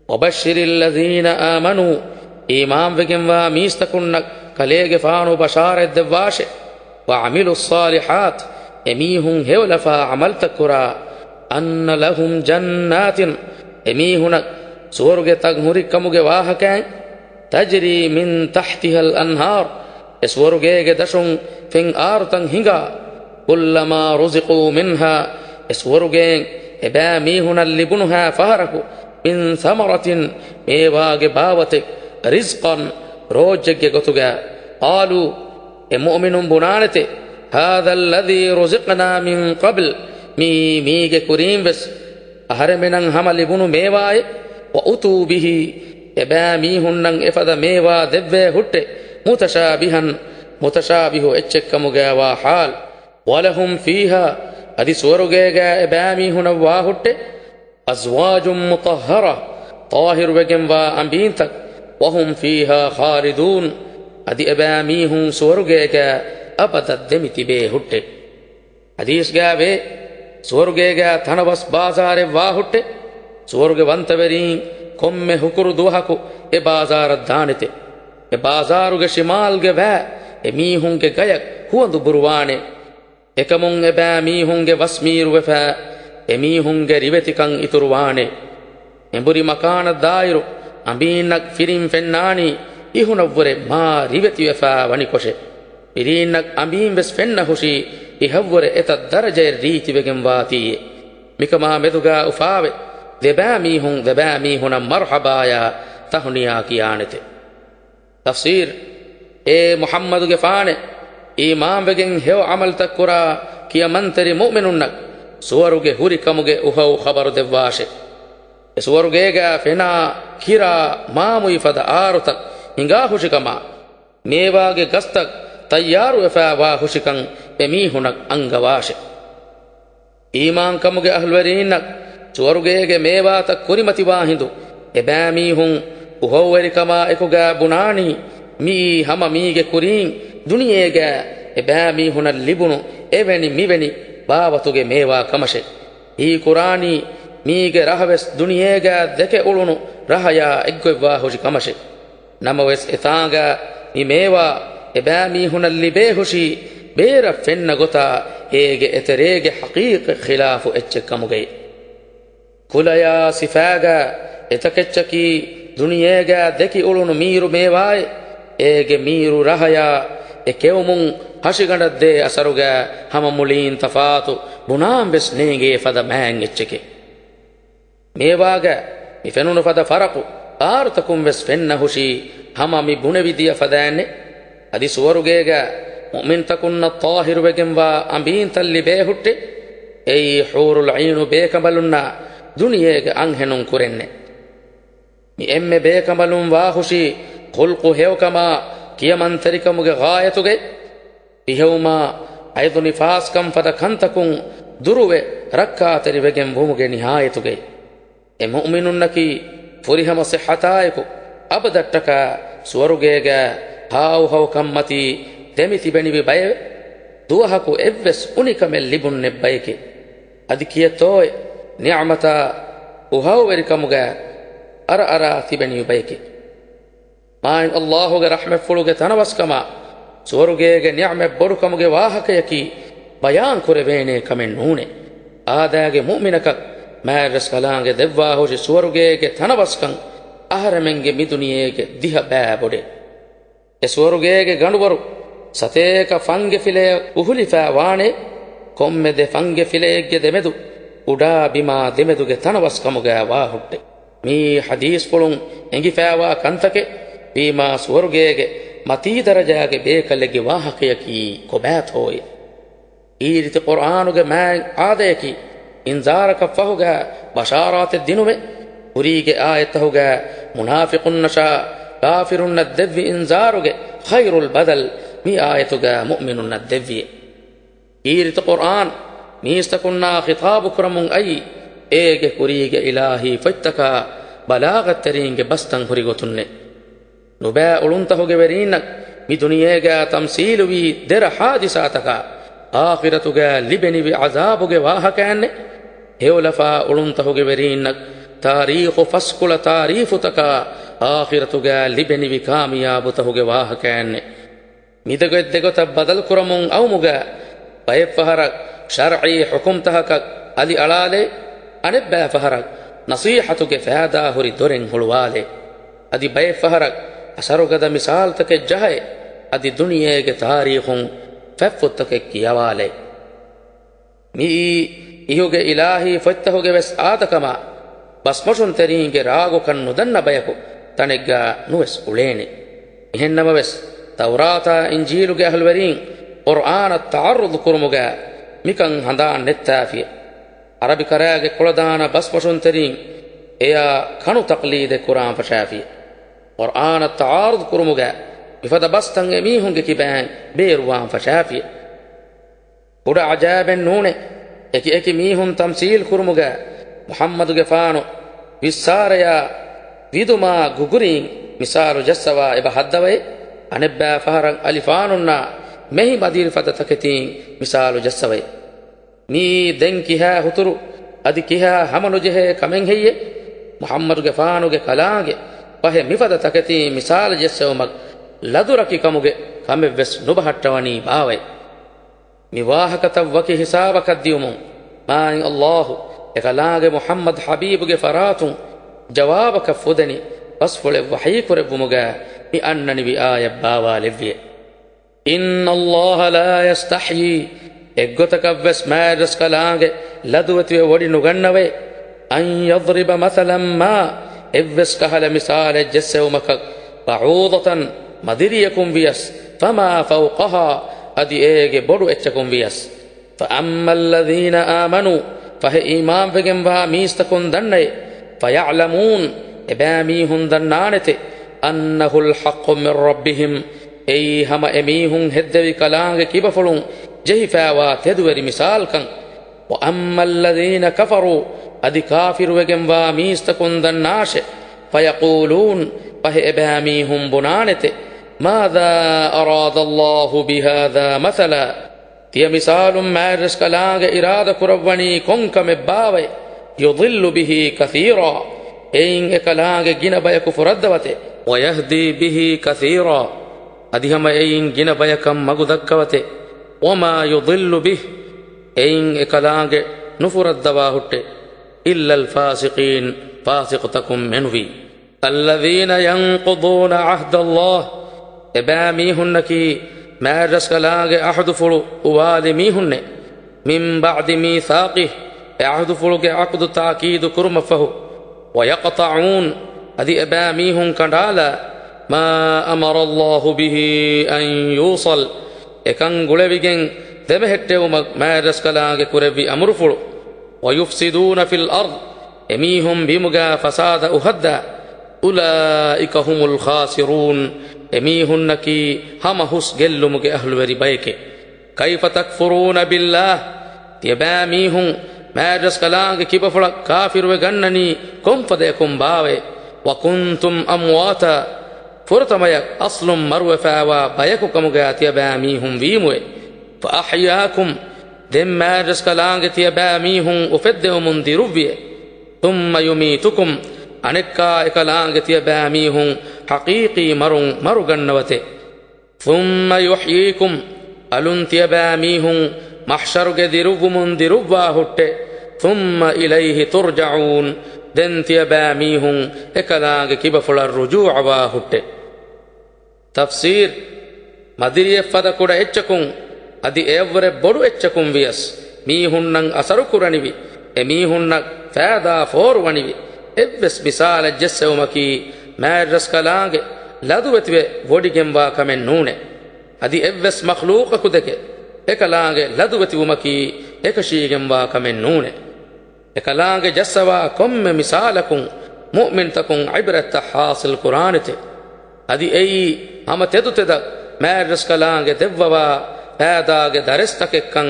وبشر الذين آمنوا إيمان وجنوا ميستكن كليج فانو بشار الدواش وعملوا الصالحات إميهم هولفا عمل تكرا أن لهم جنات إميهن سورج تغمري كمج واهكان تجري من تحتها الأنهار سورج دشون فين آرتن هنگا كلما رزقوا منها سورج إبا ميهن اللبنها فهركو من ثمرة ميواج باوتك رزقا روجك غتوغا قالوا المؤمن بنانته هذا الذي رزقنا من قبل ميغ كريم بس أهرمنن هم لبنو ميواي وأتوا به إبا ميهنن إفد ميوا دبه هٹ متشابها متشابه اتشكمغا وحال ولهم فيها أدي سورغا إبا ميهن واهٹ أزواج مطهرة طاهر وجن وأنبينتك وهم فيها خالدون أدي أبا ميهن سورغا أبدا دمتي به هٹ حديث غابه سورغا تنبس بازار واهٹ سورغ ونتورين كم حكر دوحكو إ بازار الدانته إ بازارغ شمالغ وا إ ميهنغ غيك هوند بروانه එකමුන් එබෑ මීහුන්ගේ වස්මීරු වෙෆෑ එමීහුන්ගේ රිවෙතිකං ඉතුරුවානේ එඹුරි මකාන දායිරු අඹීන්නක් ෆිරින් ෆෙන්නානි ඉහුනව්වරේ මා රිවෙති වෙෆෑ වනි කොෂේ පිරින්නක් අඹීන් වෙස් ෆෙන්න හුෂි ඉහව්වරේ එත දරජේ රීති වෙගෙන් වාතියේ මිකමා මෙදුගා උෆාවේ දෙබෑ මීහුන මර්හබායා තහුනියා කියානෙතේ තෆ්සීර් ඒ මුහම්මදුගේ ෆානේ إيمان بجن هو عمل تكرا كي منتري مؤمنونك سوروجه هوري كموجه وهو خبر دواشه سوروجه جا فينا كيرا ما ميفد آرتك هنگا خوشكما ميواجه قستك تيار وفا واخوشكن بميهونك أنغواشه إيمان كموجه أهل ورينك سوروجه جا ميواتك كريمتي واهندو إباميهون وهو وري كما إكوجا بناني مي هما ميجه كورين දුනියේගා එබෑ මීහුන ලිබුණු එවැනි මිවැනි බාවතුගේ මේවා කමෂේ ඊ කුරානී මීගේ රහවස් දුනියේගා දෙක උළුණු රහයා එක්වෙවා හොෂි කමෂේ නමවස් එතාගා මි මේවා එබෑ මීහුන ලිබේ හොෂි බේර ෆෙන්න ගොතා ඒගේ එතරේගේ හකීක ඛිලාෆු එච්ච කමුගේ කුලයා සිෆාගා එතකෙච්චකි දුනියේගා දෙකි උළුණු මීරු මේවායි ඒගේ මීරු රහයා ekewmun hashigandadde asaruga hama mulin tafatu bunam bes nege fada man echeke mewaga mi fenunu fada faraqu artakum bes fenna hushi hama mi bunevidiya fadanne adi suwarugega mu'min takunna tahir wegenwa ambin talli behutte ei hurul ainu bekabalunna duniyege anhenun kurenne mi emme bekabalun wa hushi khulqu hewkama कियमंतरिकमुगे गायतुगे इहौमा ऐदु निफास्कम फदखंतकुं दुरुवे रक्का तरिवेगें भूमुगे निहायतुगे ए मुमिनुन्नकी फुरिहम सिहतायकु अबदट्टका स्वरुगेगा हाउ हाउ कम्मति देमिति बेनिवि बय दुहकु एव्वेस उनिकमेल लिबुन्ने बयके अदिकियतोय निअमता उहाउ वेरिकमुगे अर अरा तिबेनिवि बयके माइन अल्लाह के रहमत फुलुगे तनवस कमा सोरुगे के निअमत बरुकमुगे वाहक यकी बयान करे वेने कमें नूने आदागे मुमिनक मैरस कलांगे देवा हो जे सोरुगे के तनवस कं आहरमेंगे मिदुनिये के दिह बैबोडे ए सोरुगे के गणवरु सते का फंगे फिले उहुलिफा वाने कोम्मे दे फंगे फिले के देमेदु उडा बिमा देमेदु के तनवस कमुगे वाहुट्टे मी हदीस पुलुं एंगी फावा कंतके बीमा स्वर्गेगे मती दरजागे बेकलेगे वाहकयकी कोबैत होय ईरित कुरानुगे मैं आदेकी इंजार कफ़हुगा बशारात दिनुमे उरीगे आयत होगा मुनाफिकुन नशा काफिरुन नद्दवी इंजारुगे खैरुल बदल मी आयतुगा मुमिनुन नद्दवी ईरित कुरान मीस्तकुन्ना खिताब करमुं आई एगे कुरीगे इलाही फत्तका बलागत तरींगे बस्तंग हुरिगोतुन्ने नुबा उलुंता होगे वेरीनक मी दुनियेगा तमसीलुवी देर हादिसातका आखिरतुगा लिबेनिवी अजाबुगे वाहकैन्ने हेवलफा उलुंता होगे वेरीनक ತಾರೀಖು ಫಸ್ಕುಳ ತಾರೀಫುತಕ ಆಖಿರತುಗ ಲಿಬೆನಿವಿ ಕಾಮಿಯಾಬುತಹುಗೆ ವಾಹಕನ್ನೆ ಮಿದಗೊದ್ದೆಗೊತ ಬದಲ್ ಕುರಮುಂ ಅವಮುಗ ಬಯಫಹರಕ್ ಶರ್ঈ ಹುಕುಮ್ ತಹಕ ಅಲಿ ಅಳಾಲೆ ಅನೆಬ್ಬ ಫಹರಕ್ ನಸೀಹತುಗೆ ಫಾದಾ ಹುರಿ ದೊರೆಂ ಹುಳುವಾಲೆ ಅದಿ ಬಯಫಹರಕ್ ಅಸರುಗದ ಮಿಸಾಲ್ ತಕೆ ಜಹೆ ಅದಿ ದುನಿಯೆಗೆ ತಾರೀಖುಂ ಫೆಫ್ಫುತ್ತಕೆ ಕಿಯವಾಲೆ ಮೀ ಇಹುಗೆ ಇಲಾಹಿ ಫೊತ್ತಹುಗೆ ವೆಸ್ ಆತಕಮ ಬಸ್ಮಶುನ್ ತೆರೀಂಗೆ ರಾಗು ಕಣ್ಣು ದನ್ನ ಬಯಕು ತನೆಗ್ಗ ನುವೆಸ್ ಉಳೇಣಿ ಇಹೆನ್ನಮ ವೆಸ್ ತೌರಾತ ಇಂಜೀಲುಗೆ ಅಹಲ್ವರೀಂ ಕುರ್ಆನ ತಾರುದು ಕುರುಮುಗ ಮಿಕಂ ಹಂದಾನ್ ನೆತ್ತಾಫಿಯೆ ಅರಬಿ ಕರಾಗೆ ಕುಳದಾನ ಬಸ್ಮಶುನ್ ತೆರೀಂ ಎಯ ಕಣು ತಕ್ಲೀದೆ ಕುರಾನ್ ಫಶಾಫಿಯೆ ಕುರ್ಆನ ತಾರುದು ಕುರುಮುಗ ಇಫದ ಬಸ್ತಂಗೆ ಮೀಹುಂಗೆ ಕಿಬ್ಯಾನ್ ಬೇರುವಾನ್ ಫಶಾಫಿಯೆ ಬುಡ ಅಜಾಬೆನ್ ನೂಣೆ ಎಕಿ ಎಕಿ ಮೀಹುನ್ ತಮ್ಸೀಲ್ ಕುರುಮುಗ ಮುಹಮ್ಮದುಗೆ ಫಾನು ವಿಸ್ಸಾರಯ ವಿದುಮಾ ಗುಗುರೀಂ ಮಿಸಾಲು ಜಸ್ಸವ ಎಬ ಹದ್ದವೈ ಅನೆಬ್ಬ ಫಹರಂ ಅಲಿಫಾನುನ್ನ ಮೆಹಿ ಬದೀಲ್ ಫದ ತಕೆತೀಂ ಮಿಸಾಲು ಜಸ್ಸವೈ ಮೀ ದೆಂ ಕಿಹಾ ಹುತುರು ಅದಿ ಕಿಹಾ ಹಮನು ಜೆಹೆ ಕಮೆಂ ಹೆಯ್ಯೆ ಮುಹಮ್ಮದುಗೆ ಫಾನುಗೆ ಕಲಾಗೆ ಪಹೆ ಮಿಫದ ತಕೆತೀಂ ಮಿಸಾಲು ಜಸ್ಸವಮಗ್ ಲದುರಕಿ ಕಮುಗೆ ಕಮೆವ್ವೆಸ್ ನುಬಹಟ್ಟವನಿ ಬಾವೈ ಮಿವಾಹಕತವ್ವಕಿ ಹಿಸಾಬಕದ್ದಿಯುಮು ಮಾಯಿನ್ ಅಲ್ಲಾಹು ಎಕಲಾಗೆ ಮುಹಮ್ಮದ್ ಹಬೀಬುಗೆ ಫರಾತುಂ ಜವಾಬಕ ಫುದನಿ ಬಸ್ಫುಳೆ ವಹೀಕುರೆಬ್ಬುಮುಗ ಮಿ ಅನ್ನನಿವಿ ಆಯಬ್ಬಾವಾಲೆವ್ವಿಯೆ ಇನ್ನಲ್ಲಾಹ ಲಾ ಯಸ್ತಹ್ಯಿ ಎಗ್ಗೊತಕವ್ವೆಸ್ ಮ್ಯಾರಸ್ ಕಲಾಗೆ ಲದುವತಿವೆ ಒಡಿ ನುಗಣ್ಣವೆ ಅನ್ ಯದ್ರಿಬ ಮಸಲಂ ಮಾ ಎವ್ವೆಸ್ ಕಹಲ ಮಿಸಾಲೆ ಜೆಸ್ಸೆವುಮಕ ಬಊದತನ್ ಮದಿರಿಯಕುಂ ವಿಯಸ್ ಫಮಾ ಫೌಕಹಾ ಅದಿ ಏಗೆ ಬೊಡು ಎಚ್ಚಕುಂ ವಿಯಸ್ ಫಅಮ್ಮ ಅಲ್ಲದೀನ ಆಮನು ಫಹೆ ಈಮಾನ್ ವೆಗೆಂ ವಾ ಮೀಸ್ತಕುಂ ದಣ್ಣೆ ಫಯಅಲಮೂನ್ ಎಬಾ ಮೀಹುಂ ದಣ್ಣಾನೆತೆ ಅನ್ನಹುಲ್ ಹಕ್ಕು ಮಿರ್ ರಬ್ಬಿಹಿಂ ಎಯಿ ಹಮ ಎಮೀಹುಂ ಹೆದ್ದೆವಿ ಕಲಾಂಗೆ ಕಿಬಫುಳುಂ ಜಹಿಫಾವಾ ತೆದುವೆರಿ ಮಿಸಾಲ್ ಕಂ ವಅಮ್ಮ ಅಲ್ಲದೀನ ಕಫರು ಅದಿ ಕಾಫಿರು ವೆಗೆಂ ವಾ ಮೀಸ್ತಕುಂ ದಣ್ಣಾಶೆ ಫಯಕೂಲೂನ್ ಫಹೆ ಎಬಾ ಮೀಹುಂ ಬುನಾನೆತೆ ಮಾದಾ ಅರಾದಲ್ಲಾಹು ಬಿಹಾದಾ ಮಸಲಾ ತಿಯ ಮಿಸಾಲುಂ ಮ್ಯಾರಸ್ ಕಲಾಗೆ ಇರಾದ ಕುರವ್ವಣಿ ಕೊಂಕಮೆಬ್ಬಾವೆ ಯುದಿಲ್ಲು ಬಿಹಿ ಕಸೀರಾ ಏಯಿಂ ಎ ಕಲಾಗೆ ಗಿನ ಬಯಕು ಫುರದ್ದವತೆ ವಯಹ್ದಿ ಬಿಹಿ ಕಸೀರಾ ಅಧಿಹಮ ಏಯಿಂ ಗಿನ ಬಯಕಂ ಮಗುದಕ್ಕವತೆ ಒಮಾ ಯುದಿಲ್ಲು ಬಿಹ್ ಏಯಿಂ ಎ ಕಲಾಗೆ ನುಫುರದ್ದವಾ ಹುಟ್ಟೆ ಇಲ್ಲಲ್ ಫಾಸಿಕೀನ್ ಫಾಸಿಕತಕುಂ ಮೆನುವಿ ಅಲ್ಲದೀನ ಯಂಕುದೂನ ಅಹ್ದಲ್ಲಾಹ್ ಎಬಾ ಮೀಹುನ್ನಕಿ ಮ್ಯಾರಸ್ ಕಲಾಗೆ ಅಹದು ಫುಳು ಉವಾಲಿ ಮೀಹುನ್ನೆ ಮಿಂ ಬಅದಿ ಮೀಸಾಕಿಹ್ ಅಹದು ಫುಳುಗೆ ಅಕ್ದು ತಾಕೀದು ಕುರುಮಫಹು ವಯಕತಊನ್ ಅದಿ ಎಬಾ ಮೀಹುನ್ ಕಂಡಾಲ ಮಾ ಅಮರಲ್ಲಾಹು ಬಿಹಿ ಅನ್ ಯೂಸಲ್ ಎಕಂ ಗುಳೆವಿಗೆಂ ದೆಮೆಹೆಟ್ಟೆವು ಮ್ಯಾರಸ್ ಕಲಾಗೆ ಕುರೆವಿ ಅಮರು ಫುಳು ವಯುಫ್ಸಿದೂನ ಫಿಲ್ ಅರ್ದ್ ಎಮೀಹುಂ ಬಿಮುಗ ಫಸಾದ ಉಹದ್ದ ಉಲಾಯಿಕ ಹುಮುಲ್ ಖಾಸಿರೂನ್ ಎಮೀಹುನ್ನಕಿ ಹಮ ಹುಸ್ ಗೆಲ್ಲುಮುಗೆ ಅಹ್ಲುವರಿ ಬಯಕೆ ಕೈಫ ತಕ್ಫುರೂನ ಬಿಲ್ಲಾಹ್ ತ್ಯಬಾ ಮೀಹುಂ ಮ್ಯಾರಸ್ ಕಲಾಂಗೆ ಕಿಬಫುಳ ಕಾಫಿರುವೆ ಗನ್ನನಿ ಕೊಂಪದೆ ಕುಂಬಾವೆ ವಕುಂತುಂ ಅಮ್ವಾತ ಫುರತಮಯ ಅಸ್ಲುಂ ಮರುವೆಫಾವ ಬಯಕು ಕಮುಗ ತ್ಯಬಾ ಮೀಹುಂ ವೀಮುವೆ ಫಅಹ್ಯಾಕುಂ ದೆಂ ಮ್ಯಾರಸ್ ಕಲಾಂಗೆ ತ್ಯಬಾ ಮೀಹುಂ ಉಫೆದ್ದೆವು ಮುಂದಿರುವ್ವಿಯೆ ತುಮ್ಮ ಯುಮೀತುಕುಂ ಅನೆಕ್ಕಾ ಎಕಲಾಂಗೆ ತ್ಯಬಾ ಮೀಹುಂ ಹಕೀಕಿ ಮರುಗನ್ನವತೆ ಥುಮ್ಮ ಯುಹ್ಯೀಕುಂ ಅಲುನ್ ತ್ಯಬಾ ಮೀಹುಂ ಮಹ್ಶರುಗೆ ದಿರುವ್ವು ಮುಂದಿರುವ್ವಾ ಹುಟ್ಟೆ ಥುಮ್ಮ ಇಲೈಹಿ ತುರ್ಜഊನ್ ದೆನ್ ತ್ಯಬಾ ಮೀಹುಂ ಎಕಲಾಂಗೆ ಕಿಬಫುಳ ರುಜೂಅವಾ ಹುಟ್ಟೆ ತಫ್ಸೀರ್ ಮದಿರಿಯಫದ ಕುಡ ಎಚ್ಚಕುಂ ಅದಿ ಏವ್ವರೆ ಬೊಡು ಎಚ್ಚಕುಂ ವಿಯಸ್ ಮೀಹುನ್ನಂ ಅಸರು ಕುರಣಿವಿ ಎ ಮೀಹುನ್ನ ಫಾದಾ ಫೋರ್ವಣಿವಿ ಎವ್ವೆಸ್ ಮಿಸಾಲ ಜೆಸ್ಸೆವುಮಕಿ ಮ್ಯಾರಸ್ ಕಲಾಂಗೆ ಲದುವೆತಿವೆ ಒಡಿಗೆಂಬಾ ಕಮೆನ್ ನೂಣೆ ಅದಿ ಎವ್ವೆಸ್ ಮಖ್ಲೂಕಕುದೆಗೆ ಎಕಲಾಂಗೆ ಲದುವೆತಿವುಮಕಿ ಎಕಶೀಗೆಂಬಾ ಕಮೆನ್ ನೂಣೆ ಎಕಲಾಂಗೆ ಜಸ್ಸವಾ ಕೊಮ್ಮೆ ಮಿಸಾಲಕುಂ ಮುಅ್ಮಿನ್ ತಕುಂ ಇಬ್ರತ ಹಾಸಿಲ್ ಕುರಾನಿತೆ ಅದಿ ಎಯಿ ಹಮ ತೆದುತೆದ ಮ್ಯಾರಸ್ ಕಲಾಂಗೆ ದೆವ್ವವಾ ಫಾದಾಗೆ ದರೆಸ್ತಕೆಕ್ಕಂ